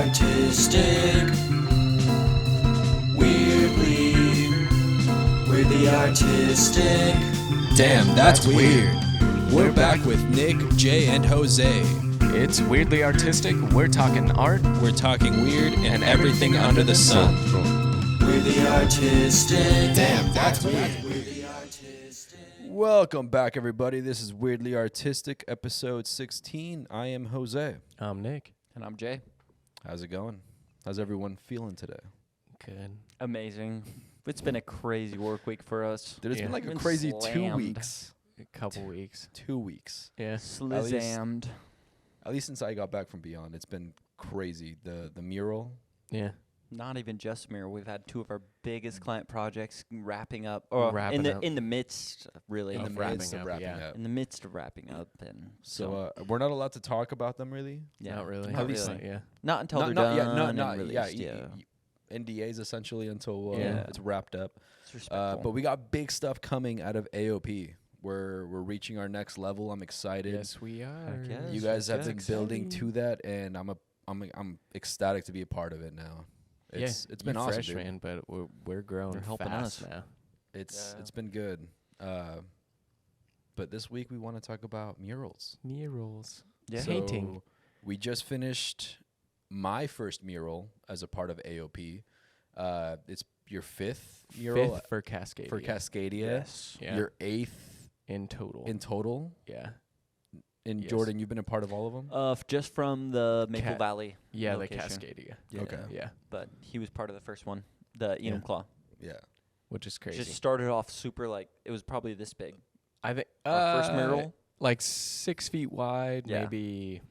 artistic. Weirdly artistic. Damn, that's weird. We're back with Nick, Jay, and Jose. It's weirdly artistic. We're talking art. We're talking weird and everything under the sun. Weirdly artistic. Damn, that's weird. Weirdly artistic. Welcome back, everybody. This is Weirdly Artistic, episode 16. I am Jose. I'm Nick. And I'm Jay. How's it going? How's everyone feeling today? Good. Amazing. It's been a crazy work week for us. Dude, it's been Yeah. like a Been crazy 2 slammed. weeks. A couple weeks. 2 weeks. Yeah. Slizzammed. At least since I got back from Beyond, it's been crazy. The mural. Yeah. Not even just Mirror. We've had two of our biggest client projects wrapping up. Or Wrapping up. in the midst, really. In the Of wrapping midst of up, wrapping yeah. up. In the midst of wrapping up. And So we're not allowed to talk about them, really? yeah, Not really. Not At least really. Yeah. Not until they're not done yet. and Not released. yeah. NDAs essentially until Yeah. it's wrapped up. It's respectful. But we got big stuff coming out of AOP. We're reaching our next level. I'm excited. Yes, we are. Heck yes. You guys have That's been building to that, and I'm ecstatic to be a part of it now. It's been you're awesome, fresh, dude. man, but we're growing You're helping fast us. now. It's Yeah. been good. But this week we want to talk about murals. Murals. Yeah. So Painting. we just finished my first mural as a part of AOP. It's your fifth mural Fifth for Cascadia. for Cascadia. Yes. Yeah. Your eighth in total. in total. yeah. And Yes. Jordan, you've been a part of all of them. Just from the Maple Cat- Valley. Yeah, location. the Cascadia. Yeah. Okay. Yeah. But he was part of the first one, the Yeah. Enum Claw. Yeah. Which is crazy. Just started off super it was probably this big. I think Our first mural. like 6 feet wide, Yeah. maybe maybe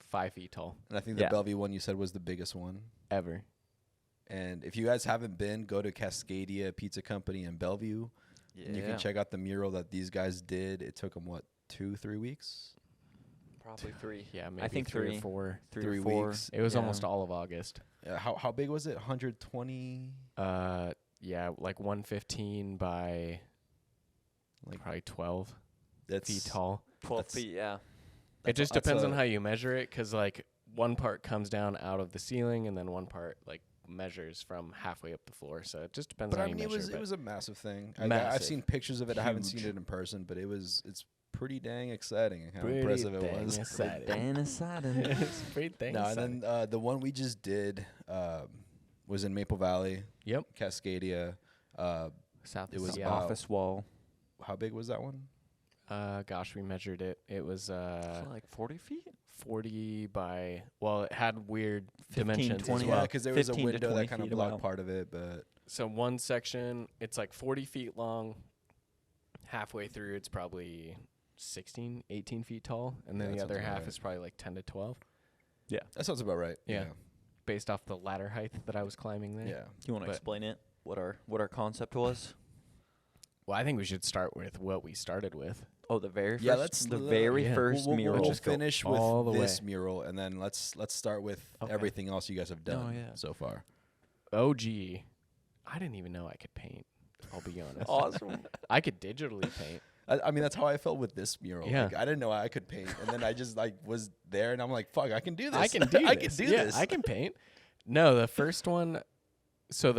5 feet tall. And I think the Yeah. Bellevue one you said was the biggest one. Ever. And if you guys haven't been, go to Cascadia Pizza Company in Bellevue. And you can check out the mural that these guys did. It took them, 2-3 weeks? Probably 3. Yeah, maybe I think 3 3. or 4. 3 3 or 4. weeks. It was Yeah. almost all of August. How big was it? 120? Yeah, like 115 by Like probably 12 that's feet tall. 12 That's- feet, yeah. It just that's depends on a- how you measure it, because like one part comes down out of the ceiling, and then one part like measures from halfway up the floor. So it just depends But on I how mean, you measure. it was a massive thing. I've Massive. seen pictures of it. I haven't seen Huge. it in person, but it's pretty dang exciting how Pretty impressive it dang was. exciting. Dennis It's pretty dang No, and exciting. then the one we just did was in Maple Valley, Yep. Cascadia. South it of was Seattle. about- office wall. How big was that one? Gosh, we measured it. It was Like 40 feet? 40 by, well, it had weird 15, dimensions 20. as Yeah, well. because there was a 15 to window 20 that kind of feet blocked about. part of it, but So one section, it's like 40 feet long. Halfway through, it's probably 16, 18 feet tall. And then Yeah, the that other sounds about half right. is probably like 10 to 12, that sounds about right. Yeah. based off the ladder height that I was climbing there. Yeah. You want to But- explain it? What our concept was? Well, I think we should start with what we started with. Oh, the very first. Yeah, let's the l- very yeah. first We'll mural. just go finish all with the this way. mural, and then let's start with Okay. everything else you guys have done yeah. so far. OG, I didn't even know I could paint. I'll be honest. Awesome. I could digitally paint. I mean, that's how I felt with this mural. Yeah. Like, I didn't know I could paint, and then I just was there, and I'm like, "Fuck, I can do this! I can do I this. can do Yeah, this! I can paint. No, the first one. So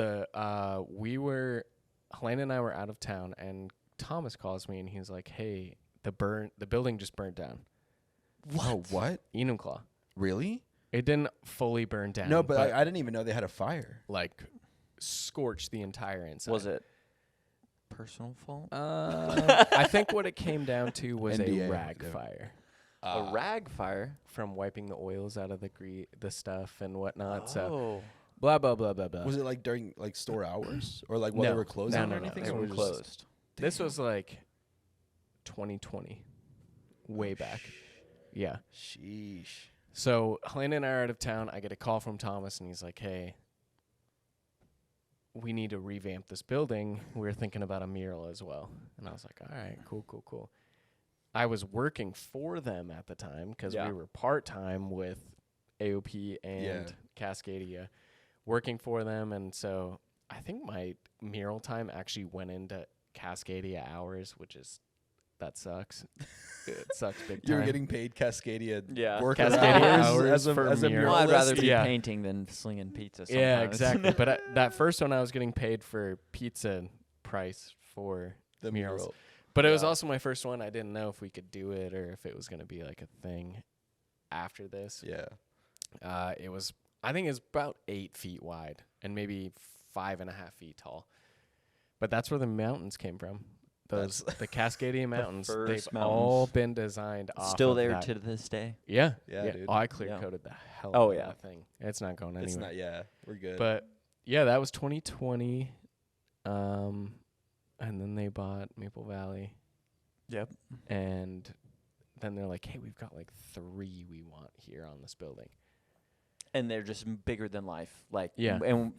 Helena and I were out of town, and Thomas calls me, and he's like, "Hey, the building just burnt down." Oh, what? Enumclaw. Really? It didn't fully burn down. No, but I didn't even know they had a fire. like scorched the entire inside. Was it personal fault? I think what it came down to was NDA, a rag yeah. fire A rag fire? from wiping the oils out of the stuff and whatnot. So Oh. blah blah blah blah blah. Was it like during store hours or like while they No. were closing No, or no, anything? They or were just- closed. This was like 2020, way back. Yeah. Sheesh. So Helena and I are out of town. I get a call from Thomas, and he's like, "Hey, we need to revamp this building. We're thinking about a mural as well." And I was like, "All right, cool." I was working for them at the time because Yeah. we were part-time with AOP and Yeah. Cascadia, working for them. And so I think my mural time actually went into Cascadia hours, which is that sucks. It sucks big time. You were getting paid Cascadia Yeah. worker Cascadia hours hours for as a murals. Well, I'd rather muralist. be Yeah. painting than slinging pizza sometimes. Yeah, exactly. But that first one, I was getting paid for pizza price for The murals. mural. But it was Yeah. also my first one. I didn't know if we could do it or if it was going to be like a thing after this. Yeah. It was, I think it was about 8 feet wide and maybe 5.5 feet tall. But that's where the mountains came from. The Cascadia Mountains. They've first all mountains. been designed off Still of there that. to this day. Yeah. Yeah, dude. Oh, I clear Yeah. coated the hell Oh, out of yeah. that thing. It's not going anywhere. It's not. Yeah, we're good. But yeah, that was 2020. And then they bought Maple Valley. Yep. And then they're like, hey, we've got like 3 we want here on this building. And they're just bigger than life. Like, Yeah. And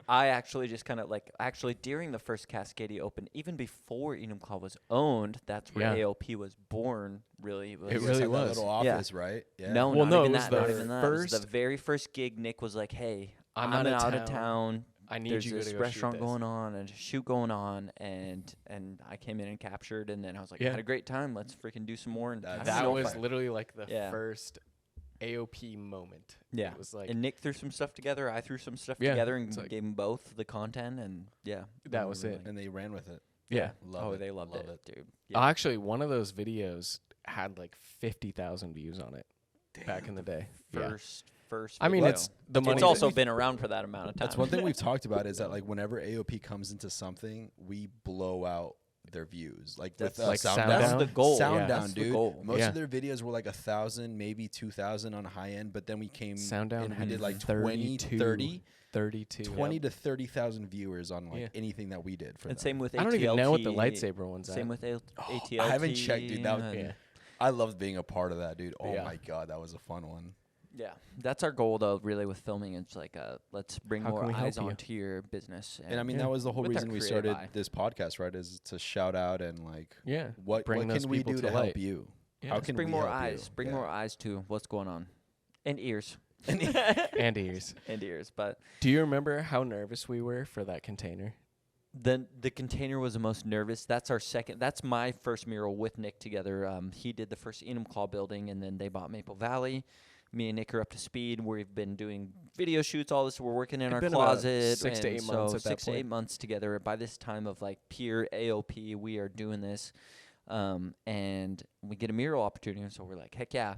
I actually just kind of like, actually during the first Cascadia Open, even before Enumclaw was owned, that's where Yeah. AOP was born, really. It You guys really had that was. little Yeah. office, right? Yeah. No, Well, not no, even it was that. the Not even that. It was first- the very first gig. Nick was like, "Hey, I'm I'm out out of of town. town. I need There's you this to go shoot restaurant this." going on and a shoot going on," and I came in and captured, and then I was like, Yeah. "I had a great time. Let's freaking do some more." And That's I don't That know if was I- literally like the Yeah. first AOP moment. yeah. It was like, And Nick threw some stuff together. I threw some stuff Yeah, together and it's like- gave them both the content, and yeah, That was it. And they ran with it. yeah. Love Oh, it. they loved Love it, dude. Actually, one of those videos had like 50,000 views on it back in the day. Yeah. First. I mean, video. it's the money. It's that also we- been around for that amount of time. That's one thing we've talked about is that like whenever AOP comes into something, we blow out their views. Like with That's like sound sound down. That's down? the goal. Sound Yeah. down, That's the dude. goal. Most Yeah. of their videos were like 1,000, maybe 2,000 on high end, but then we came Sound down and we had did like 20, 30, 32. 20 to 30,000 viewers on like Yeah. anything that we did for And them. same with I don't ATLT. even know what the lightsaber one's at. Same with ATLT. I haven't checked, dude. That and- Yeah. I loved being a part of that, dude. Oh Yeah. my god, that was a fun one. Yeah, that's our goal though. Really, with filming, it's like let's bring How more can we help eyes you? onto your business. And I mean, Yeah. that was the whole With our reason we creative started eye. this podcast, right? Is to shout out and like, Yeah. what Bring those can we people do to to light. help you? Yeah. How Let's can bring we more help eyes. you? Bring Yeah. more eyes to what's going on, and ears, And ears. and ears. But Do you remember how nervous we were for that container? the container was the most nervous. That's our second. That's my first mural with Nick together. He did the first Enumclaw building, and then they bought Maple Valley. Me and Nick are up to speed. We've been doing video shoots, all this. We're working in It'd our been about closet. 6 to and 8 months so at that 6 to 8 point. months together. By this time of like pure AOP, we are doing this. And we get a mural opportunity. So we're like, heck yeah.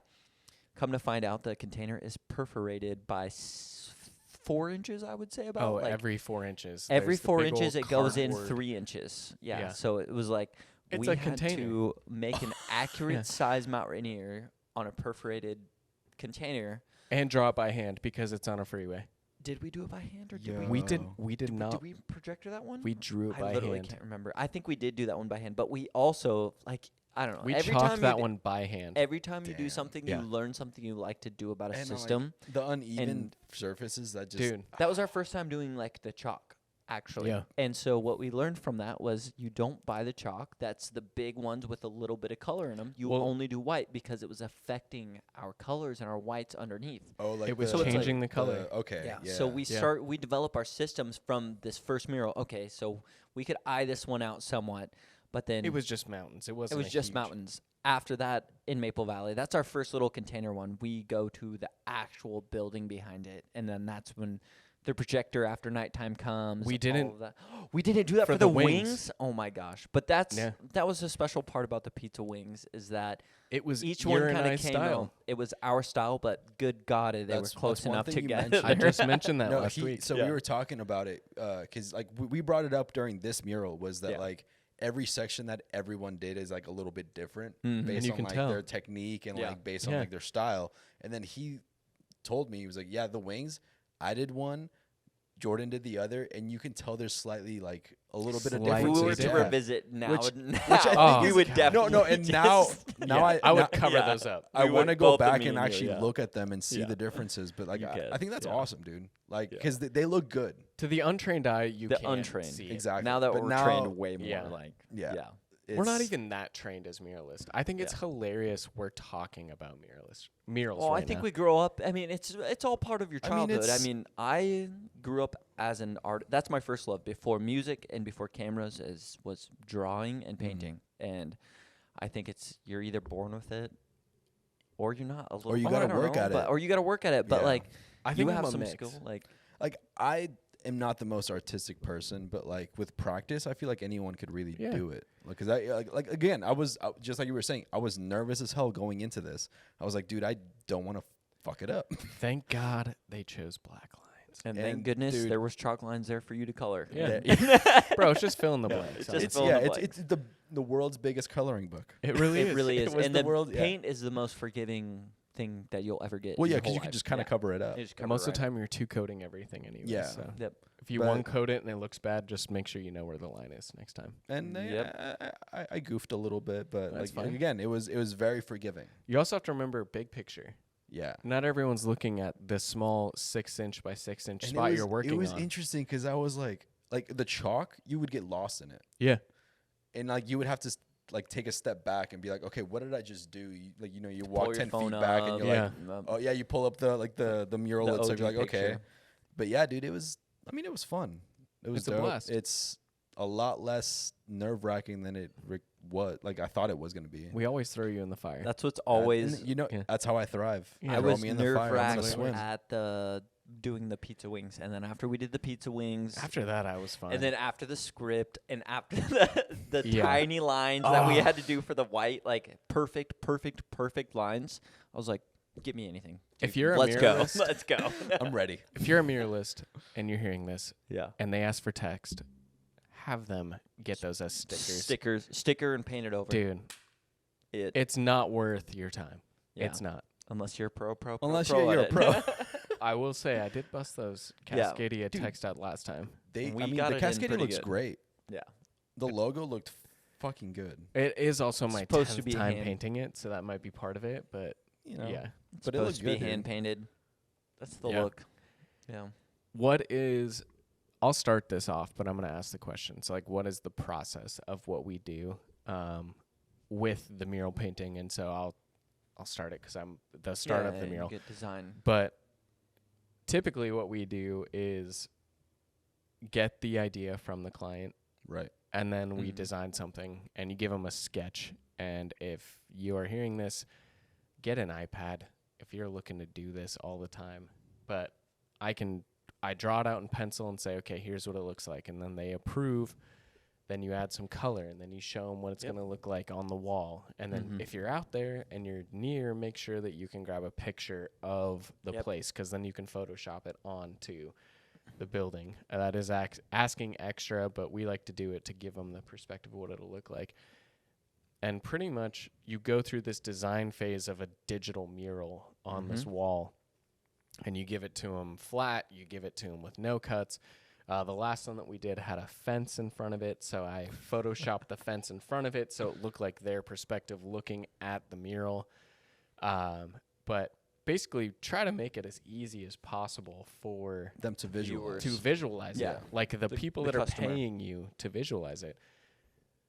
Come to find out, the container is perforated by 4 inches, I would say, about. Oh, like, every 4 inches. every There's the 4 big inches, old it goes in cardboard. 3 inches. Yeah. Yeah. So it was like It's we a had container. to make an accurate Yeah. size Mount Rainier on a perforated container. And draw it by hand because it's on a freeway. Did we do it by hand or did Yeah. We did. Oh. We did not. Did we projector that one? We drew it I by literally hand. can't remember. I think we did do that one by hand, but we also like I don't know. We every chalked time that you one by hand. Every time you do Damn. something, Yeah. you learn something you like to do about a And, like, system. the uneven And- surfaces that just Dude, That was our first time doing like the chalk, actually. Yeah. And so what we learned from that was you don't buy the chalk. That's the big ones with a little bit of color in them. You Well- only do white because it was affecting our colors and our whites underneath. like it was So it's like changing the color. Okay, yeah. So we Yeah. we develop our systems from this first mural. Okay, so we could eye this one out somewhat, but then It was just mountains. It wasn't. it was a just huge- mountains. After that, in Maple Valley, that's our first little container one. We go to the actual building behind it, and then that's when the projector after nighttime comes. We all didn't- of that. We didn't do that for for the the wings. wings. Oh my gosh! But that's Yeah. that was a special part about the pizza wings is that It was each your one and kind I of came style. out. It was our style, but good God, they That's were close one enough thing you together. mentioned. I just mentioned that No, last week. so Yeah. we were talking about it because like we brought it up during this mural was that Yeah. like every section that everyone did is like a little bit different Mhm. based you on can like tell. their technique and Yeah. like based on Yeah. like their style. And then he told me he was like, yeah, the wings, I did one, Jordan did the other, and you can tell there's slightly like a little bit of Slight If we were differences. to yeah. revisit now, Which now I think we is- would No, definitely no, and now just- now I would now- cover yeah. those up. I We want to would, go both of back me and and you, actually yeah. look at them and see Yeah. the differences. But like You I could, think that's yeah. awesome, dude. Like Yeah. because they look good. To the untrained eye, you The can't untrained. see it. Exactly. Now that But we're now- trained way more, Yeah. like Yeah. We're not It's- even that trained as muralists. I think it's Yeah. hilarious we're talking about murals. Well, right I think now. we grow up. I mean, it's all part of your I mean, childhood. I it's- mean, I grew up as an art. That's my first love before music and before cameras was drawing and painting. And I think you're either born with it, or you're not. A little, Or you I gotta don't work know, at but- it. or you got to work at it. But Yeah. like, I you think I'm have a some mix. skill. Like, I am not the most artistic person, but like with practice, I feel like anyone could really Yeah. do it. Because I like again, I was just like you were saying, I was nervous as hell going into this. I was like, dude, I don't want to fuck it up. Thank God they chose black lines. and And, thank goodness dude- there was chalk lines there for you to color. Yeah. Yeah. Bro, it's just fill in the Yeah, blanks. it's honestly. just fill in the it's the world's biggest coloring book. It really is. It really It is. was And the the world- yeah. paint is the most forgiving thing that you'll ever get. Well, in yeah, your because whole you can life. just kind of Yeah. cover it up. You just cover Most it of the right. time, you're two coating everything anyway. Yeah. So Yep. if you But- one coat it and it looks bad, just make sure you know where the line is next time. And Yep. I goofed a little bit, but That's like fine. again, it was very forgiving. You also have to remember big picture. Yeah. Not everyone's looking at the small 6-inch by 6-inch And spot it was, you're working It was on. interesting because I was like the chalk, you would get lost in it, Yeah. and like you would have to like take a step back and be like, okay, what did I just do? You you Pull walk your 10 phone feet back and up, you're Yeah. like, oh yeah, you pull up the mural. The It's like, OG you're like okay, picture. but yeah, dude, it was. I mean, it was fun. It was It's a dope. blast. It's a lot less nerve wracking than it was. Like I thought it was gonna be. We always throw you in the fire. That's what's And always. yeah. That's how I thrive. Yeah. I Throw was me in the nerve fire. I'm gonna wracked swim. at the doing the pizza wings, and then after we did the pizza wings, After that, I was fine. and then after the script, and after the Yeah. tiny lines that we Oh. had to do for the white, like perfect lines, I was like, "Give me anything." If Dude, you're a let's go, muralist- let's go. I'm ready. if you're a muralist and you're hearing this Yeah, and they ask for text, have them get those as stickers. sticker, and paint it over. Dude, it's not worth your time. Yeah. It's not. Unless you're pro. Unless pro you're at a pro. it. I will say I did bust those Yeah. Cascadia Dude. text out last time. They, We I mean, got the it in Cascadia pretty looks good. great. Yeah. The logo looked fucking good. It is also my supposed to 10th be time hand- painting it, so that might be part of it. But You know. yeah, It's But it supposed looks to be good, dude. hand painted. That's the Yeah. look. Yeah. what is? I'll start this off, but I'm gonna ask the question. So, like, what is the process of what we do with the mural painting? And so I'll start it because I'm the start of the mural. Good design. But typically, what we do is get the idea from the client, Right. and then we Mhm. design something, and you give them a sketch. And if you are hearing this, get an iPad if you're looking to do this all the time. But I draw it out in pencil and say, okay, here's what it looks like, and then they approve. Then you add some color, and then you show them what it's Yep. going to look like on the wall. And then Mhm. if you're out there and you're near, make sure that you can grab a picture of the Yep. place, because then you can Photoshop it onto the building. That is asking extra, but we like to do it to give them the perspective of what it'll look like. And pretty much you go through this design phase of a digital mural on this Mhm. wall, and you give it to them flat, you give it to them with no cuts. The last one that we did had a fence in front of it, so I photoshopped the fence in front of it so it looked like their perspective looking at the mural. But basically try to make it as easy as possible for Them to visualize. to visualize Yeah. it. Like the people the that are customer. paying you to visualize it.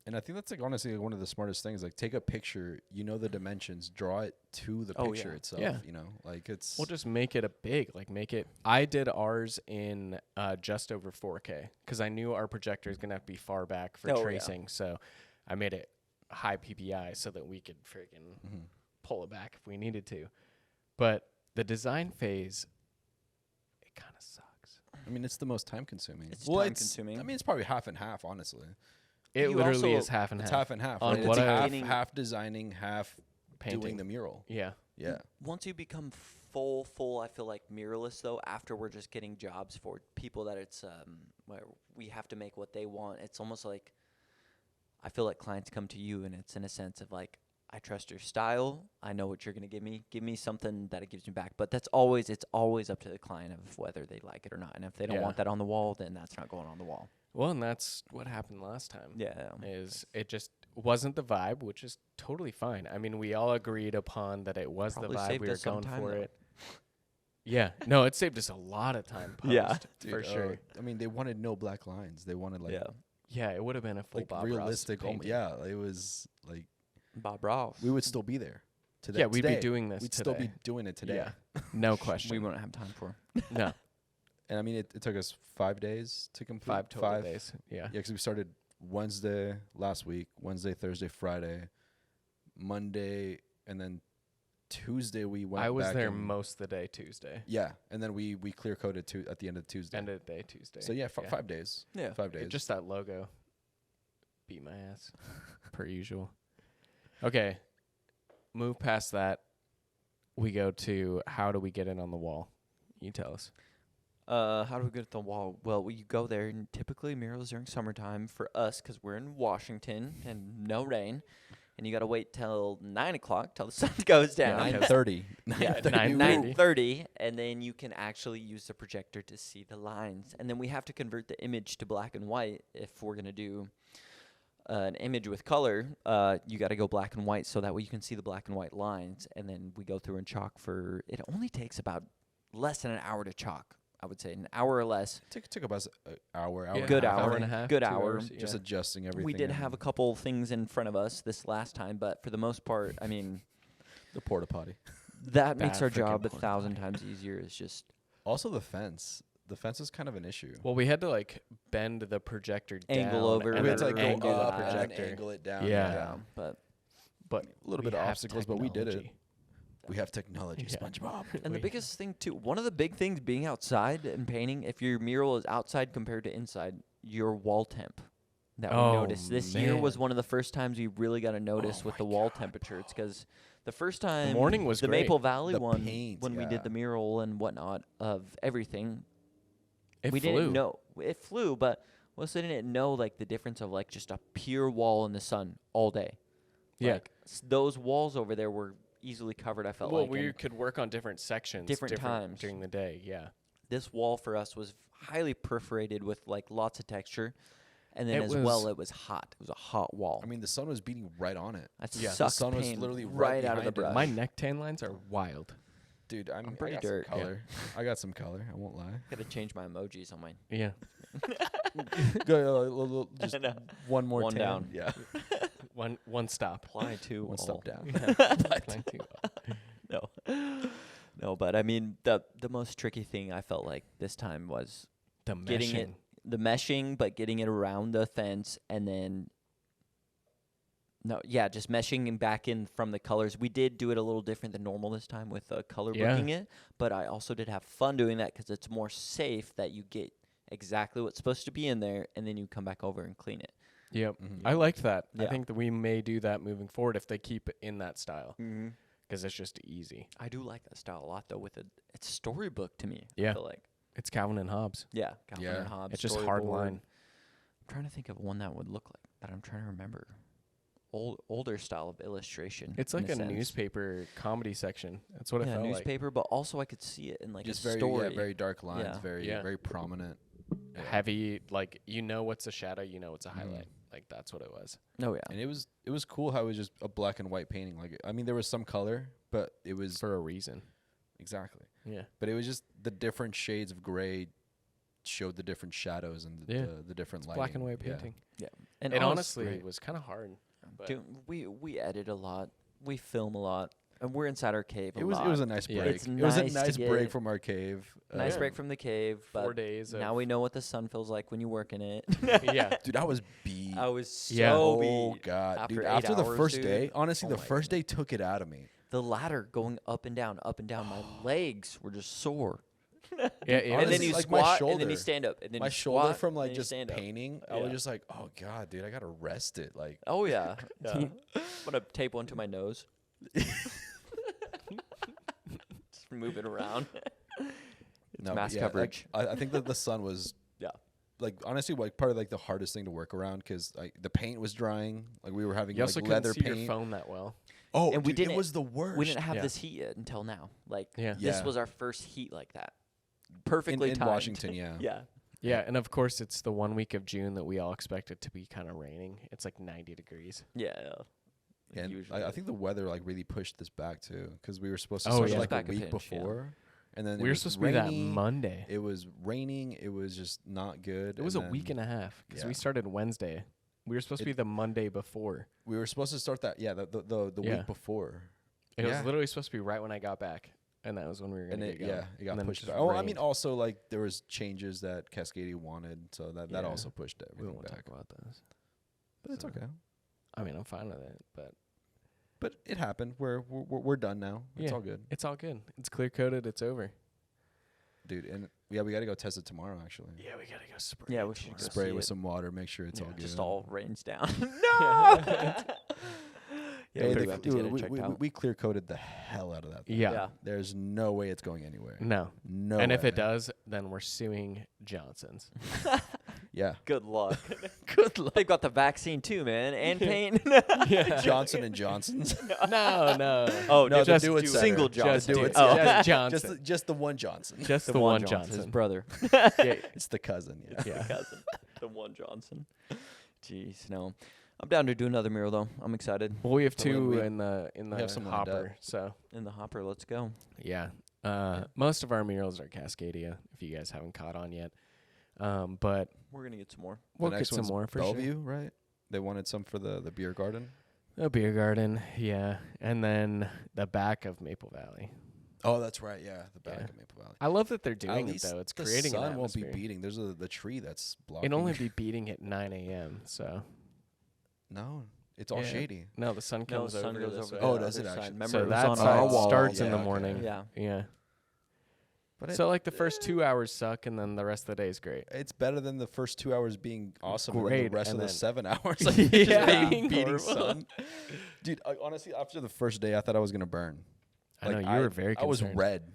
And I think that's like honestly like, one of the smartest things. Like take a picture, you know the dimensions, draw it to the Oh, picture yeah. itself. Yeah. You know, like it's We'll just make it a big, like make it. I did ours in just over 4K because I knew our projector is gonna have to be far back for Oh, yeah. tracing. So I made it high PPI so that we could freaking Mhm. pull it back if we needed to. But the design phase, it kind of sucks. I mean, it's the most time consuming. It's time-consuming. I mean, it's probably half and half, honestly. It You literally also- is half and It's half. half and half. On Right? what It's I- half, Getting- half designing, half Painting. doing the mural. Yeah. Yeah. Once you become full, I feel like muralists though. After we're just getting jobs for people that it's where we have to make what they want. It's almost like I feel like clients come to you, and it's in a sense of like, I trust your style. I know what you're gonna give me. Give me something that it gives me back. But it's always up to the client of whether they like it or not. And if they don't Yeah. want that on the wall, then that's not going on the wall. Well, and that's what happened last time. Yeah. Is it just wasn't the vibe, which is totally fine. I mean, we all agreed upon that it was Probably the vibe. saved We were us some going time, for though. it. Yeah. No, it saved us a lot of time post, Yeah. for sure. I mean, they wanted no black lines. They wanted like Yeah. Yeah, it would have been a full like Bob Ross realistic. painting. Yeah, it was like Bob Ross. we would still be there. Today. Yeah, we'd be today. doing this We'd today. still be doing it today. Yeah. No question. We wouldn't have time for. No. And I mean, it took us 5 days to complete. 5 total days. Yeah. Yeah, because we started Wednesday last week, Wednesday, Thursday, Friday, Monday, and then Tuesday we went. I was back there and- most of the day Tuesday. Yeah, and then we clear coated at the end of Tuesday. End of the day Tuesday. So yeah, 5 days. Yeah. 5 days. Just that logo beat my ass per usual. Okay. Move past that. We go to how do we get in on the wall? You tell us. How do we get at the wall? Well, we go there, and typically murals during summertime for us, because we're in Washington and no rain, and you got to wait till 9 o'clock till the sun goes down. 9:30. Yeah, 9:30. 9:30, and then you can actually use the projector to see the lines. And then we have to convert the image to black and white if we're going to do an image with color. You got to go black and white so that way you can see the black and white lines. And then we go through and chalk for, it only takes about less than an hour to chalk. I would say an hour or less. Took about an hour. Yeah, Good hour hour. and a half. Good 2 hour. hours, Just yeah. adjusting everything. We did and have a couple things in front of us this last time, but for the most part, I mean, the porta potty. that makes That our freaking job porta 1,000 times easier. It's just Also the fence. The fence is kind of an issue. Well, we had to like bend the projector Angle down over and we it. had to then like go angle the up and projector. angle it down. Yeah. but But A little we bit of have obstacles, but we did it. technology. We have technology, Yeah. SpongeBob. And the We- biggest thing too, one of the big things being outside and painting, if your mural is outside compared to inside, your wall temp that we Oh, noticed this year was man. one of the first times we really got to notice with my the wall God, temperature. It's because the first time morning was the great. Maple Valley The one paint, when we yeah. did the mural and whatnot of everything, It we flew. didn't know it flew, but we also didn't know like the difference of like just a pure wall in the sun all day. Yeah. Like, those walls over there were easily covered. I felt Well, like we and could work on different sections, Different times. during the day. Yeah. this wall for us was highly perforated with like lots of texture, and then It as well was- it was hot. It was a hot wall. I mean, the sun was beating right on it. That yeah, the sucks sun was pain literally right right out of the behind it. brush. My neck tan lines are wild. Dude, I'm pretty I got some dirt. Yeah. color. I got some color. I won't lie. Gotta change my emojis on mine. Yeah. Go, just I know. one more One tan. down. Yeah. One stop. Apply to One all. step down. Apply to all. No, no, but I mean the most tricky thing I felt like this time was The getting it meshing. the meshing, but getting it around the fence, and then just meshing and back in from the colors. We did do it a little different than normal this time with color Yeah. booking it, but I also did have fun doing that because it's more safe that you get exactly what's supposed to be in there, and then you come back over and clean it. Yep. Mhm. I liked that. I Yeah. think that we may do that moving forward if they keep it in that style Mm-hmm. because it's just easy. I do like that style a lot though. With it's storybook to me. Yeah. I feel like It's Calvin and Hobbes. yeah, Calvin Yeah. and Hobbes. It's just hard storyboard. line. I'm trying to think of one that would look like that. I'm trying to remember. Older style of illustration. It's in like a sense. newspaper comedy section. That's what it Yeah, felt like. newspaper, but also I could see it in like Just a very, story. very dark lines. Yeah. Very, Yeah. very prominent. Yeah. Heavy, like you know what's a shadow, you know what's a Mhm. highlight. Like that's what it was. Oh yeah. And it was cool how it was just a black and white painting. Like, I mean, there was some color, but it was For a reason. exactly. Yeah. But it was just the different shades of gray showed the different shadows and Yeah. the different lighting. Black and white Yeah. painting. And It honestly, honestly was kind of hard. But dude, we edit a lot. We film a lot, and we're inside our cave a It was lot. it was a nice Yeah. break. It's It was a nice to nice break get- from our cave. nice Yeah. break from the cave. 4 But days. now we know what the sun feels like when you work in it. yeah. Dude, I was beat. I was so Yeah. Oh beat. god, after dude! 8 After the hours, first dude. day, honestly, Oh the my first day took it out of me. The ladder going up and down, up and down. My legs were just sore. Yeah. And then Honestly, you like my squat, and then you shoulder. stand up, and then My you shoulder squat, from and like then you just stand up. painting, I was Yeah. just like, oh god, dude, I gotta rest it. Like, Oh yeah. I'm gonna tape one to my nose. Just move it around. no, mass but yeah, coverage. Like, I think that the sun was, Yeah. like honestly, like part of like the hardest thing to work around because like the paint was drying. Like we were having You also like couldn't leather see paint. your phone that well. Oh, And we dude, it didn't- was the worst. We didn't have Yeah. this heat yet until now. Like Yeah. this Yeah. was our first heat like that. Perfectly in timed. Washington, yeah. Yeah. Yeah, and of course it's the 1 week of June that we all expect it to be kind of raining. It's like 90 degrees. Yeah. And Usually. I think the weather like really pushed this back too because we were supposed to Oh, start yeah. like Back a a week pinch, yeah. before, and then We were supposed to be that Monday. It was raining. It was just not good. It was a week and a half because we yeah. started Wednesday. We were supposed to be the Monday before. We were supposed to start that. Yeah, the Yeah. week before. It was Yeah. literally supposed to be right when I got back, and that was when we were And gonna it, get going. yeah, it got And then pushed just back. Oh, I mean, rained. also like there was changes that Cascadia wanted, so that Yeah. also pushed We everything don't want to back. talk about those. But it's so- okay. I mean, I'm fine with it, but But it happened. We're done now. It's all good, It's all good. It's clear coated. It's over. dude. And yeah, we got to go test it tomorrow. Actually, Yeah, we gotta go spray. Yeah, it we should tomorrow. go spray see it with it. some water. Make sure it's all good. Just all rains down. Yeah. Yeah, Hey, we're they- about to dude, get it checked out. we clear coated the hell out of that thing. Yeah. Yeah. There's no way it's going anywhere. No. No. And if it way. does, then we're suing Johnson's. yeah. Good luck. Good luck. They've got the vaccine too, man, and pain. Johnson and Johnson's. No. Oh, No, the just Do It Center. single Just, Johnson. Do do It it. Center. Just Johnson. Just the one Johnson. Just the one his Johnson. brother. Yeah. It's the cousin. Yeah. Yeah. Cousin. The one Johnson. Jeez, no. I'm down to do another mural though. I'm excited. Well, we have So we- two we- in the have some lined up. hopper. So In the hopper, let's go. yeah. Most of our murals are Cascadia, if you guys haven't caught on yet. But We're gonna get some more. we'll The get next some one's more for Bellevue, sure. right? They wanted some for the beer garden. A beer garden, yeah, and then the back of Maple Valley. Oh, that's right. Yeah, the back Yeah. of Maple Valley. I love that they're At doing it least though. It's the creating an sun won't be atmosphere. beating. There's the tree that's blocking. It'd only be beating at 9 a.m. So no, it's all Yeah. shady. no, the sun No, comes sun over. goes this over. way. Oh, the does other it side. actually? Remember, So it was that on side our wall. starts in Yeah, the okay. morning. Yeah. Yeah. But So like the first 2 hours suck, and then the rest of the day is great. it's better than the first 2 hours being awesome. Great, And the rest and of the then- 7 hours, like Yeah. just beating Horrible. sun. Dude, honestly, after the first day, I thought I was gonna burn. I know Like, you were very I was concerned. red.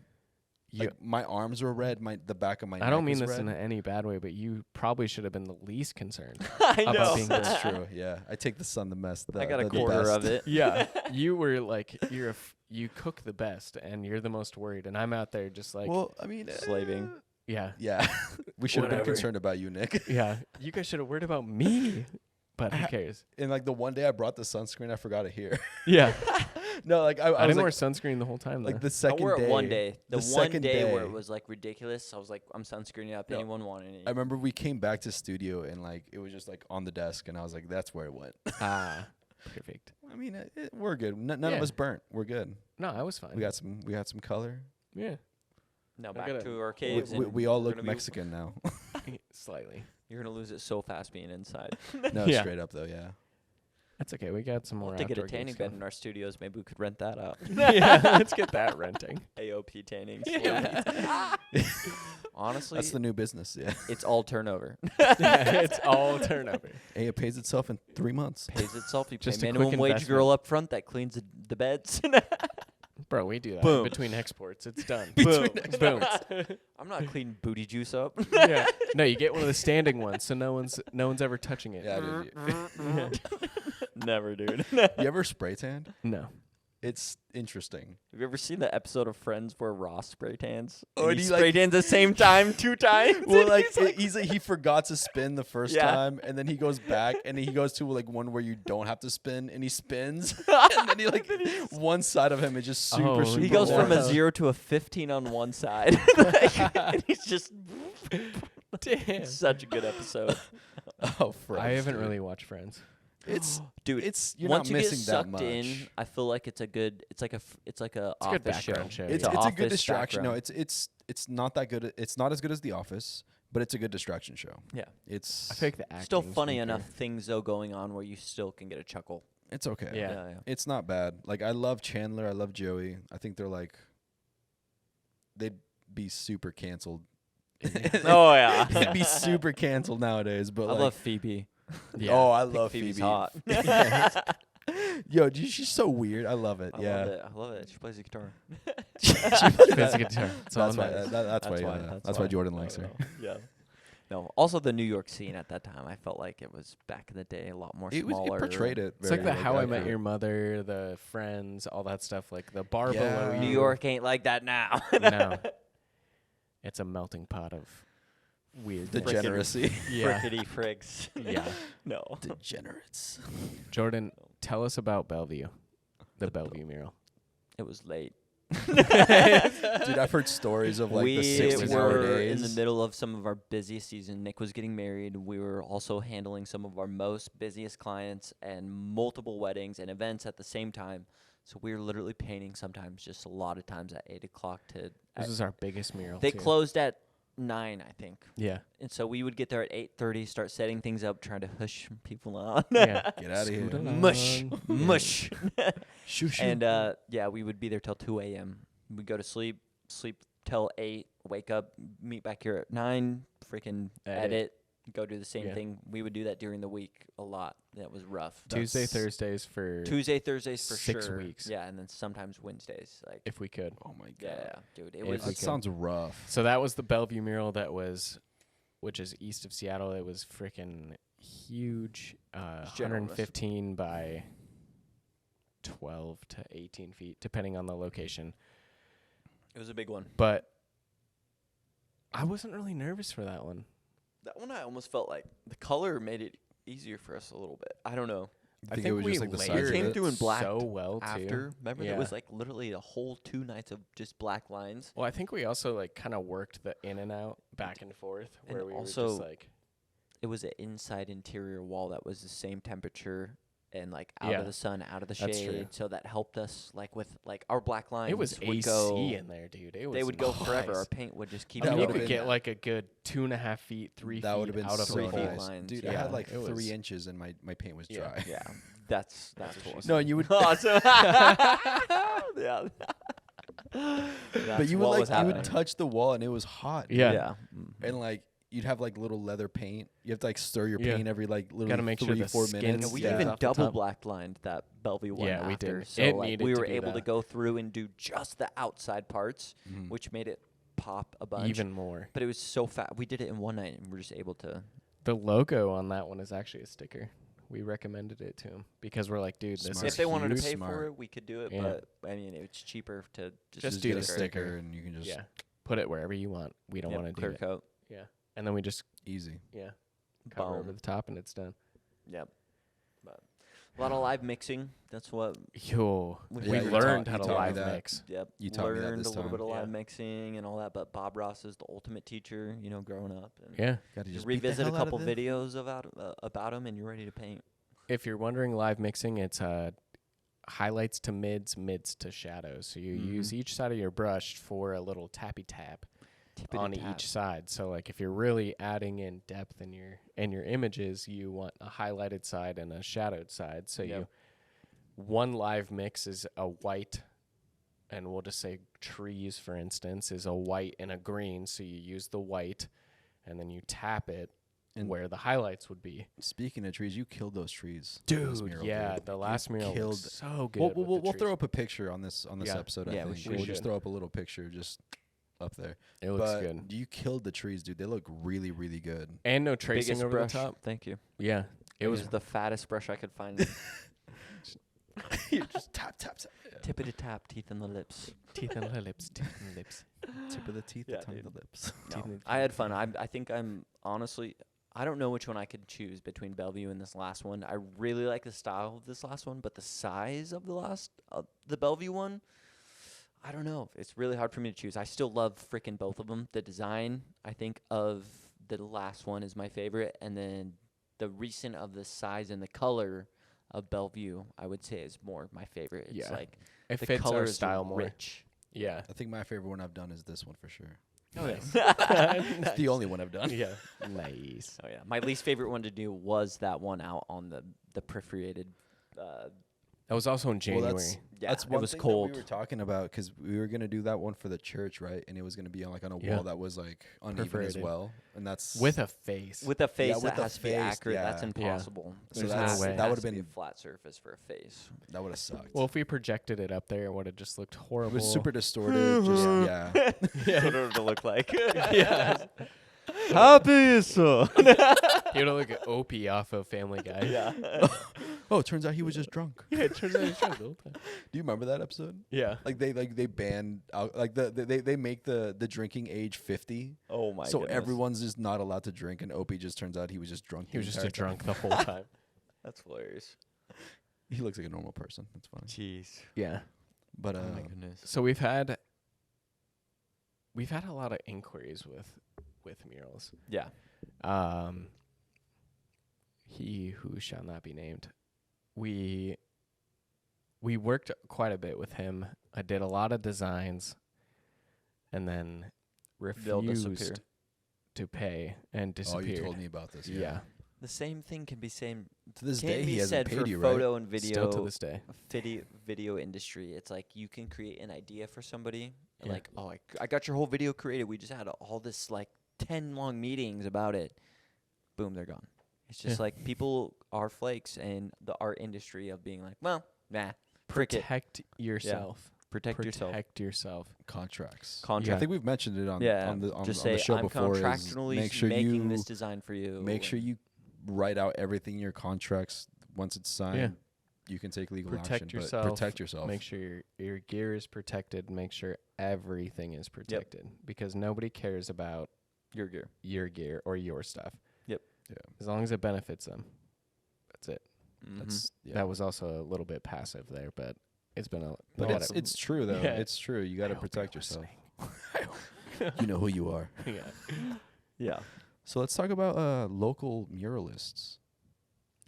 You- Like my arms were red. The back of my. I don't neck mean is this red. in any bad way, but you probably should have been the least concerned. I About know. being That's true. Yeah, I take the sun the best. I got a the quarter best. of it. Yeah, you were like you cook the best, and you're the most worried, and I'm out there just like Well, I mean, Slaving. yeah, Yeah, we should have been Whatever. concerned about you, Nick. yeah. You guys should have worried about me, but who cares? And like the one day I brought the sunscreen, I forgot it here. Yeah, No, like I I was didn't like, wear sunscreen the whole time. like though. the I second wore day. it one day. The one second day where day. it was like ridiculous. I was like, I'm sunscreening up. No. Anyone want any? I remember we came back to studio and like it was just like on the desk, and I was like, "That's where it went." Perfect. I mean, we're good. None of Yeah. us burnt. We're good. No, I was fine. We got some color. yeah, Now I back gotta- to our We, caves. we, and we all we're look gonna be- Mexican now. slightly. You're gonna lose it so fast being inside. No, Yeah. straight up though. Yeah. That's okay. We got some more. We'll have to get a outdoor tanning gigs bed going. in our studios. Maybe we could rent that out. Yeah, let's get that renting. AOP tanning. Yeah. Honestly, That's the new business. Yeah. it's all turnover. It's all turnover. Hey, it pays itself in 3 months. Pays itself. You Just pay a quick minimum wage investment. girl up front that cleans the beds. Bro, we do that Boom. between exports. It's done. Boom. Boom. I'm not cleaning booty juice up. Yeah. No, you get one of the standing ones, so no one's ever touching it. Yeah, dude. Never, dude. You ever spray tanned? No. It's interesting. Have you ever seen the episode of Friends where Ross spray tans? Oh, And and he he, spray like- tans the same time 2 times? Well, And like he's he forgot to spin the first Yeah. time, and then he goes back, and he goes to like one where you don't have to spin, and he spins, and then he like one side of him is just super. Oh, super he goes from a warm. 0 to a 15 on one side. And he's just Damn. such a good episode. Oh, Friends, I haven't dude. really watched Friends. It's Dude, it's you're once not you get missing that sucked much. in, I feel like it's like a It's a good office show. background show. It's a a office good distraction. No, background. it's not that good. It's not as good as The Office, but it's a good distraction show. Yeah. It's I feel like the acting Still funny enough things though going on where you still can get a chuckle. it's okay. Yeah. It's not bad. Like I love Chandler. I love Joey. I think they're like they'd be super canceled. Oh yeah. They'd be super canceled nowadays. But I like, love Phoebe. Yeah. oh, I think love Phoebe's Phoebe. hot. Yo, dude, she's so weird. I love it. I yeah, love it. I love it. She plays the guitar. She plays the guitar. That's all that's why. that matters. That's why Jordan likes her. Yeah. No. Also, the New York scene at that time, I felt like it was back in the day a lot more It smaller. portrayed it. It's like very, the How I Met accurate. Your Mother, the Friends, all that stuff, like the bar Yeah. below New you. York ain't like that now. No. It's a melting pot of weird things. Degeneracy. Yeah. Frickety fricks. Yeah. No. Degenerates. Jordan, tell us about Bellevue, the Bellevue mural. It was late. Dude, I've heard stories of like the we 16-hour were days. in the middle of some of our busiest season. Nick was getting married. We were also handling some of our most busiest clients and multiple weddings and events at the same time. So we were literally painting sometimes just a lot of times at 8 o'clock to. This is our biggest mural. They too. closed at 9, I think. Yeah. And so we would get there at 8:30, start setting things up, trying to hush people on. Yeah. Get out of here. Scoot along. Mush. Yeah. Mush. Shoo, shoo. And yeah, we would be there till 2 a.m. We'd go to sleep till 8, wake up, meet back here at 9, freaking edit, go do the same Yeah. thing. We would do that during the week a lot. That was rough. Tuesday, Thursdays for Tuesday, Thursdays for 6 sure. weeks. Yeah, and then sometimes Wednesdays. Like, if we could. Oh my god. yeah, dude, it If was. we That could. sounds rough. So that was the Bellevue mural which is east of Seattle. It was freaking huge, Ginormous. 115 by 12 to 18 feet, depending on the location. It was a big one. But I wasn't really nervous for that one. That one I almost felt like the color made it easier for us a little bit. I don't know. I think it was we just like the size layered of came it. through in black so well too. After, remember, Yeah. it was like literally a whole 2 nights of just black lines. Well, I think we also like kind of worked the in and out back and forth, And where we were also- just like, It was an inside interior wall that was the same temperature and like out Yeah. of the sun, out of the That's shade. true. So that helped us like with like our black lines. it was would AC go, in there, dude. It was They would go forever. nice. Our paint would just keep I mean, That you would've could been- get like a good 2.5 feet, 3 That would feet have been out of so three the feet hole. nice. lines, Dude, I yeah. had like It was- 3 inches and my paint was Yeah. dry. Yeah, that's That's what what. she No, you would Awesome. Yeah. but you would what like was you would happening. touch the wall and it was hot. dude. Yeah. Yeah. And like you'd have like little leather paint. You have to like stir your Yeah. paint every like literally Gotta make sure 3-4 the minutes. skin's And we Yeah. even off the double top. black lined that Bellevue one Yeah, we after. did. So It like needed we to were do able to that. go through and do just the outside parts, Mhm. which made it pop a bunch. Even more. But it was so fast. We did it in one night, and we were just able to. The logo on that one is actually a sticker. We recommended it to him because we're like, dude, this Smart. is If they wanted to huge. pay Smart. for it, we could do it. Yeah. But I mean, it's cheaper to Just Just do get the a sticker. sticker and you can just Yeah, put it wherever you want. We don't want to do clear it. coat. Yeah, and then we just easy. cover over Boom. the top and it's done. Yep. But a lot of live mixing. That's what. Yo, We we Yeah, you learned taught- how you to taught me live that. mix. Yep. You taught me that learned this a little time. bit of live Yeah. mixing and all that. But Bob Ross is the ultimate teacher. You know, growing up. And Yeah. Got to you just beat the revisit a hell out of couple this. videos about him, and you're ready to paint. If you're wondering, live mixing, it's highlights to mids, mids to shadows. So you use Mhm. each side of your brush for a little tappy tap Tippity on tap. each side. So like if you're really adding in depth in your images, you want a highlighted side and a shadowed side. So Yep. one live mix is a white, and we'll just say trees, for instance, is a white and a green. So you use the white, and then you tap it And- where the highlights would be. Speaking of trees, you killed those trees. on this mural, yeah, dude. the You last mural killed. was so good. We'll throw up a picture on this Yeah. episode. Yeah, I we think should. we'll just should. throw up a little picture just up there. It looks but good. you killed the trees, dude. They look really, really good. And no tracing Biggest over brush. the top. Thank you. Yeah. It was the fattest brush I could find. You just tap, tap, tap. Tippity tap, teeth in the lips. teeth and lips, teeth and lips. Tip of the teeth, Yeah, the tongue, dude. the lips. No, Teeth in the I had fun. I think I'm honestly. I don't know which one I could choose between Bellevue and this last one. I really like the style of this last one, but the size of the Bellevue one, I don't know. It's really hard for me to choose. I still love freaking both of them. The design, I think, of the last one is my favorite, and then the recent of the size and the color of Bellevue, I would say, is more my favorite. It's Yeah. like It the fits color our is style more. rich. Yeah. I think my favorite one I've done is this one for sure. Oh, It's the only one I've done. Yeah. Nice. Oh yeah, my least favorite one to do was that one out on the perforated. That was also in January. Well, Yeah, that's it one was thing cold. that we were talking about because we were gonna do that one for the church, right? And it was gonna be on a Yeah. wall that was like uneven Perforated. as well, and that's With a face. With a face with that the has to be face, accurate. That's yeah. impossible. So There's that's no way. that It would has have to be been a flat surface for a face. that would have sucked. Well, if we projected it up there, it would have just looked it horrible. was super distorted. Just yeah. That's what it would look like. Yeah. Happy so. He would have looked Opie off of Family Guy. Yeah. Oh, it turns out he was just drunk. Yeah, it turns out he's drunk the whole time. Do you remember that episode? Yeah. Like they banned out they make the drinking age 50. Oh my. So goodness. everyone's just not allowed to drink, and Opie just turns out he was just drunk. He was the just a entire time. drunk the whole time. That's hilarious. He looks like a normal person. That's funny. Jeez. Yeah. But Oh my goodness. So we've had a lot of inquiries with murals. Yeah. He who shall not be named. We worked quite a bit with him. I did a lot of designs, and then They'll refused. disappear. to pay and Oh, disappeared. you told me about this. Yeah. The same thing can be same. To this Can day, be he hasn't said paid for you, right? photo and video. Still to this day. Video industry. It's like you can create an idea for somebody. And Yeah. like, oh, I got your whole video created. We just had all this like 10 long meetings about it. Boom, they're gone. It's just Yeah. like people are flakes in the art industry of being like, well, nah, frick it. Protect yourself. Protect yourself. Protect yourself. Contracts. Contract. I think we've mentioned it on Yeah, on the on, just on the say show I'm before. Is contractually make sure making you this design for you. make sure and- you write out everything in your contracts. Once it's signed, you can take legal action. Protect yourself. But protect yourself. Make sure your gear is protected. Make sure everything is protected because nobody cares about your gear. your gear or your stuff. Yep. Yeah. As long as it benefits them. That's it. That's yeah. That was also a little bit passive there, but it's been a. But I gotta- it's true though. Yeah. It's true. You got I to hope you're protect yourself. listening. You know who you are. Yeah. Yeah. So let's talk about local muralists.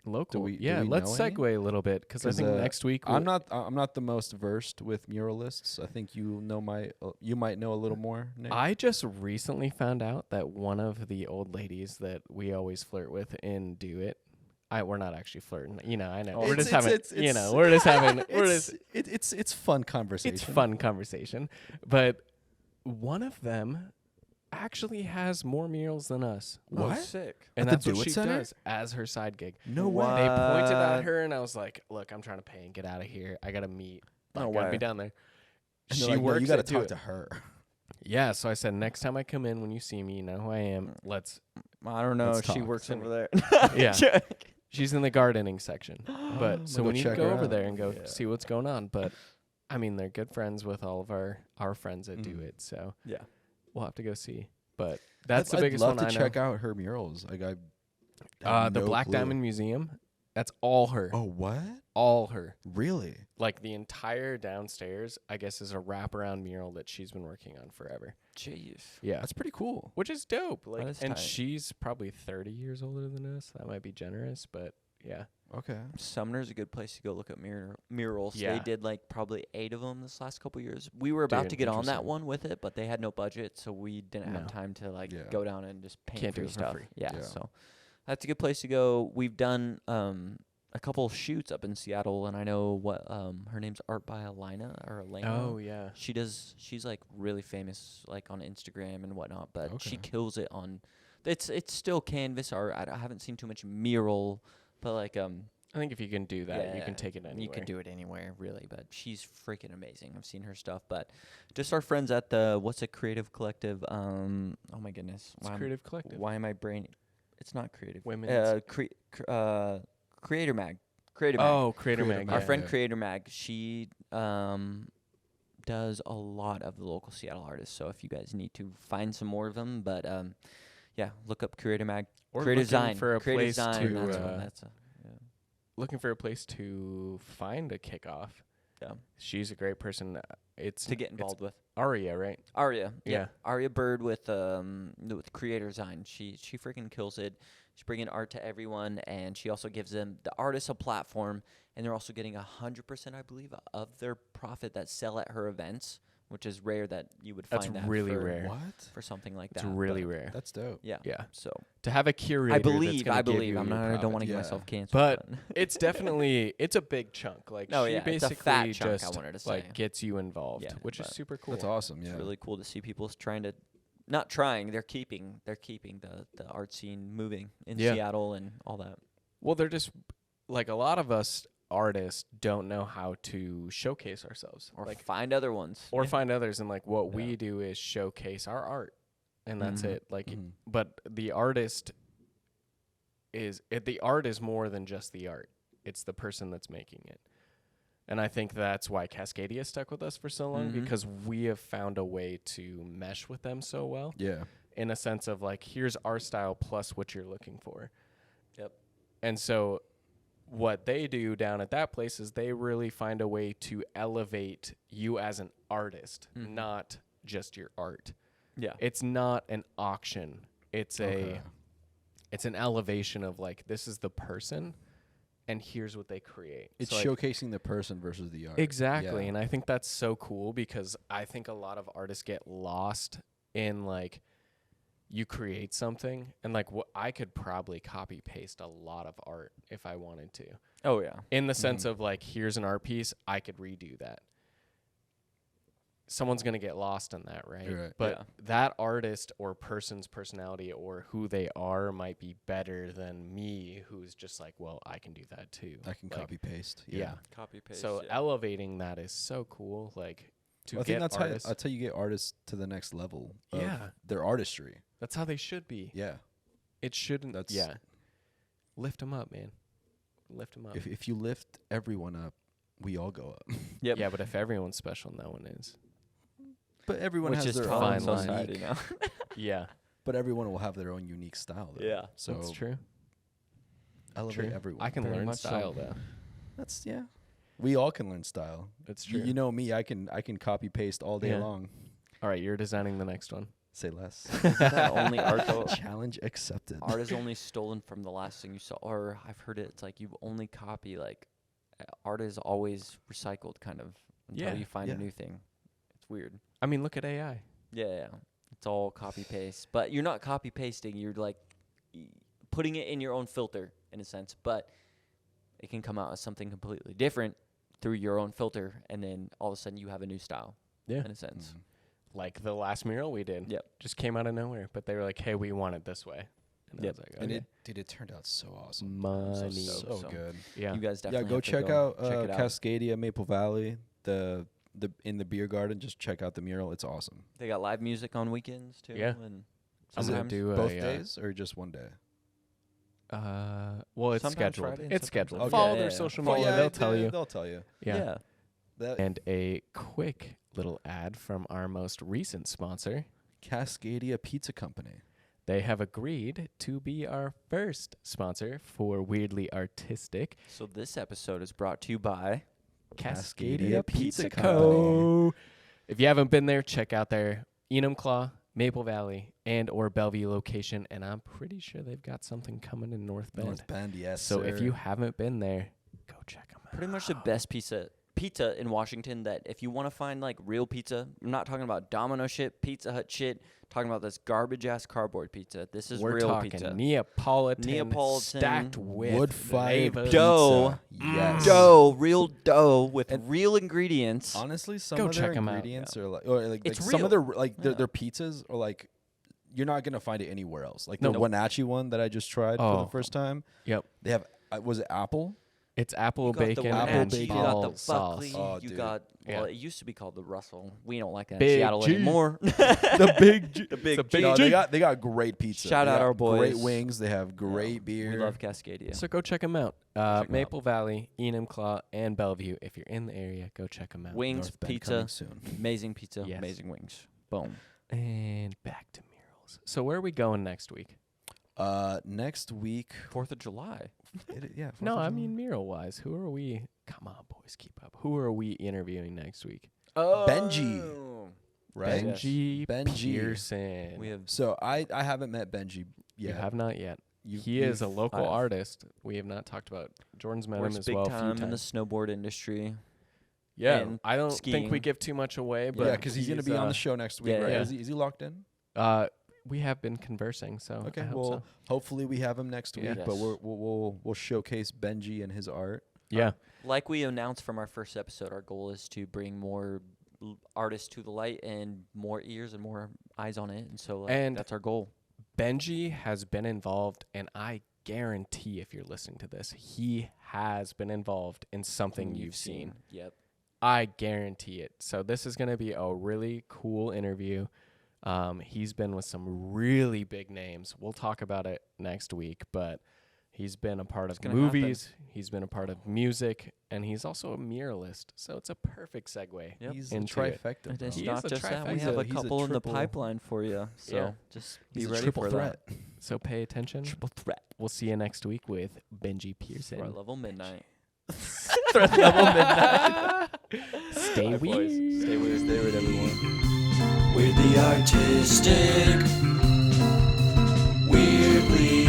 Local. do yeah, we let's know any? segue a little bit because I 'Cause, think next week I'm not the most versed with muralists. I think you might know a little more. Nick. I just recently found out that one of the old ladies that we always flirt with in Do It. We're not actually flirting. You know, I know. We're just having. We're just having. It's fun conversation. It's fun conversation, but one of them actually has more murals than us. Oh, What? sick. And At the that's what Do It she Center? does as her side gig. No What? way. They pointed at her, and I was like, "Look, I'm trying to pay and get out of here. I gotta meet. No I gotta way. be down there." And She they're like, no, works. you got to at Do talk It. to her. Yeah, so I said, next time I come in, when you see me, you know who I am. Let's. I don't know. Let's She talk. works over there. Yeah. She's in the gardening section. But so We'll we go need to check go her over out. there and go Yeah. see what's going on. But I mean, they're good friends with all of our friends that do it. So Yeah. we'll have to go see. But that's the I'd biggest love one to I check know. out her murals. Like I have The no Black clue. Diamond Museum. That's all her. Oh, what? All her. Really? Like the entire downstairs, I guess, is a wraparound mural that she's been working on forever. Jeez. Yeah. That's pretty cool. Which is dope. Like, is and tight. she's probably 30 years older than us. That might be generous, but yeah. Okay. Sumner's a good place to go look at murals. Yeah. They did like probably 8 of them this last couple years. We were about Dude, to get on that interesting. one with it, but they had no budget, so we didn't No. have time to like Yeah. go down and just paint Can't free do it for stuff. free. Yeah, Yeah. so that's a good place to go. We've done a couple shoots up in Seattle, and I know what her name's Art by Elena or Elena. Oh, yeah. She's like really famous like on Instagram and whatnot, but she Okay. kills it on. It's still canvas art. I haven't seen too much mural, but like I think if you can do that, you yeah, can take it anywhere. You can do it anywhere, really. But she's freaking amazing. I've seen her stuff. But just our friends at the what's a creative collective? Oh my goodness, It's Creative Collective. Why am I brain? It's not creative. Women's- Creator Mag. Creator Mag. Oh, Creator Creator Mag. Mag. Our yeah. friend Creator Mag. She does a lot of the local Seattle artists. So if you guys need to find some more of them, but yeah, look up Creator Mag. Or Creative looking Design. for a Creative place Design. to, That's, uh, that's a, yeah. Looking for a place to find a kickoff. Yeah. She's a great person. It's To get it's involved with. Aria, right? Aria, Yeah. Aria Bird with Creator Design. She freaking kills it. She's bringing art to everyone, and she also gives them the artists a platform, and they're also getting 100%, I believe, of their profit that sell at her events, which is rare that you would That's find that really for, rare. What? for something like It's that. really but rare. That's dope. Yeah. Yeah. So To have a curator. I that's believe. gonna I give believe. you I'm your not. I don't profit. want to get Yeah. myself canceled. But it's definitely it's a big chunk. Like No, she yeah, it's basically a fat chunk, I just wanted to like say. gets you involved, Yeah, which is but super cool. That's awesome. it's Yeah. really cool to see people trying to, not trying. They're keeping the art scene moving in Yeah. Seattle and all that. Well, they're just like a lot of us artists don't know how to showcase ourselves Or like find other ones. or find others, and like what Yeah. we do is showcase our art, and that's Mhm. it. Like, Mhm. but the artist the art is more than just the art. It's the person that's making it. And I think that's why Cascadia stuck with us for so long, Mhm. because we have found a way to mesh with them so well, Yeah. in a sense of like, here's our style plus what you're looking for. Yep. And so what they do down at that place is they really find a way to elevate you as an artist, Mhm. not just your art. Yeah. It's not an auction. It's Okay. it's an elevation of like, this is the person and here's what they create. It's So, like, showcasing the person versus the art. exactly. Yeah. And I think that's so cool because I think a lot of artists get lost in like, you create something, and like what I could probably copy paste a lot of art if I wanted to. Oh yeah. In the sense of like, here's an art piece, I could redo that. Someone's going to get lost in that, right? Right. But Yeah. that artist or person's personality or who they are might be better than me, who's just like, well, I can do that too. I can Like, copy paste. Yeah. Copy paste. So elevating that is so cool. Like, to I think get that's artists. how you get artists to the next level of Yeah. their artistry. That's how they should be. Yeah. It shouldn't. That's- Yeah. Lift them up, man. Lift them up. If you lift everyone up, we all go up. Yep. Yeah, but if everyone's special, no one is. But everyone Which has is their fine own line. society unique. now. Yeah, But everyone will have their own unique style. Though. Yeah. So that's true. elevate True. everyone. I can Very learn much so. style though. That's yeah. We all can learn style. That's true. You know me. I can copy paste all day Yeah. long. All right, you're designing the next one. Say less. That only art though. Challenge accepted. Art is only stolen from the last thing you saw, or I've heard it. It's like you only copy. Like art is always recycled, kind of, until Yeah, you find yeah. a new thing. It's weird. I mean, look at AI. Yeah. It's all copy paste, but you're not copy pasting. You're like putting it in your own filter in a sense, but it can come out as something completely different through your own filter, and then all of a sudden you have a new style. Yeah. In a sense. Like the last mural we did. Yep. Just came out of nowhere, but they were like, "Hey, we want it this way." And I Yep. was like, And okay. it turned out so awesome. Money. So So- good. Yeah. You guys Yeah, definitely go have to check out check it out. Cascadia, Maple Valley, the in the beer garden. Just check out the mural. It's awesome. They got live music on weekends too. Yeah. And I'm gonna sometimes do Both a, days or just one day? well, it's Sometimes scheduled. Friday and It's sometimes scheduled. Saturday. Follow Okay, their yeah. social Oh, media. yeah, They'll tell you. They'll tell you. Yeah. That And a quick little ad from our most recent sponsor. Cascadia Pizza Company. They have agreed to be our first sponsor for Weirdly Artistic. So this episode is brought to you by Cascadia Pizza Pizza Co. If you haven't been there, check out their Enumclaw, Maple Valley, and or Bellevue location, and I'm pretty sure they've got something coming in North Bend. North Bend, yes. So if sir. you haven't been there, go check them out. pretty much the best pizza in Washington. That if you want to find like real pizza, I'm not talking about Domino shit, Pizza Hut shit. Talking about this garbage ass cardboard pizza. This is We're real talking pizza. Neapolitan, stacked with wood-fired flavors. Dough. yes. Real dough with real ingredients. Honestly, some Go of their check 'em out. ingredients are like, or like, It's like some of real. their like Yeah. their pizzas are like, you're not gonna find it anywhere else. Like No. the Wenatchee one that I just tried for Oh. the first time. Yep. They have was it apple? It's apple You got bacon the apple and bacon. you got the ball sauce. Buckley. Oh, you dude. got well, Yeah. it used to be called the Russell. We don't like that in Big Seattle G. anymore. The big G. The big It's a G. No, G. they got great pizza. Shout They out got our Great boys. wings. They have great Yeah, beer. We love Cascadia. So go check them out. Check 'em Maple Valley, Enumclaw, and Bellevue. If you're in the area, go check them out. Wings, North Bend pizza, coming soon. amazing pizza, Yes. amazing wings. Boom. And back to murals. So where are we going next week? Next week. 4th of July. Yeah. No, 4th of I July. mean mural wise. Who are we? Come on, boys, keep up. Who are we interviewing next week? Benji. right. Yes. Benji, Benji. Pearson. We have So I haven't met Benji You yet. have not yet. You- He is a you've- local I have. artist. We have not talked about. Jordan's met him works as big well a few time in the times. snowboard industry. Yeah, and I don't think we skiing. give too much away, but Yeah, because he's gonna be on the show next week, yeah, right? yeah. Is he locked in? We have been conversing, so Okay, I hope well, so. hopefully we have him next week. Yeah. But Yes. we'll showcase Benji and his art. Yeah, Like we announced from our first episode, our goal is to bring more artists to the light and more ears and more eyes on it. And so And- that's our goal. Benji has been involved, and I guarantee if you're listening to this, he has been involved in something you've seen. Yep. I guarantee it. So this is going to be a really cool interview. He's been with some really big names. We'll talk about it next week, but he's been a part of gonna movies. He's been a part of music, and he's also a muralist. So it's a perfect segue. Yep. He's a Into it. trifecta. And bro. it's He not is a just that. We trifecta. have a He's a couple in the triple- pipeline for you. So Yeah. just He's be a ready triple for threat. that. So pay attention. Triple threat. We'll see you next week with Benji Pearson. Threat level midnight. Threat level midnight. Stay Bye, boys. weird. Stay weird. Stay weird, everyone. We're the artistic. Weirdly.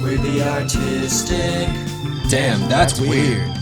We're the artistic. Damn, that's weird.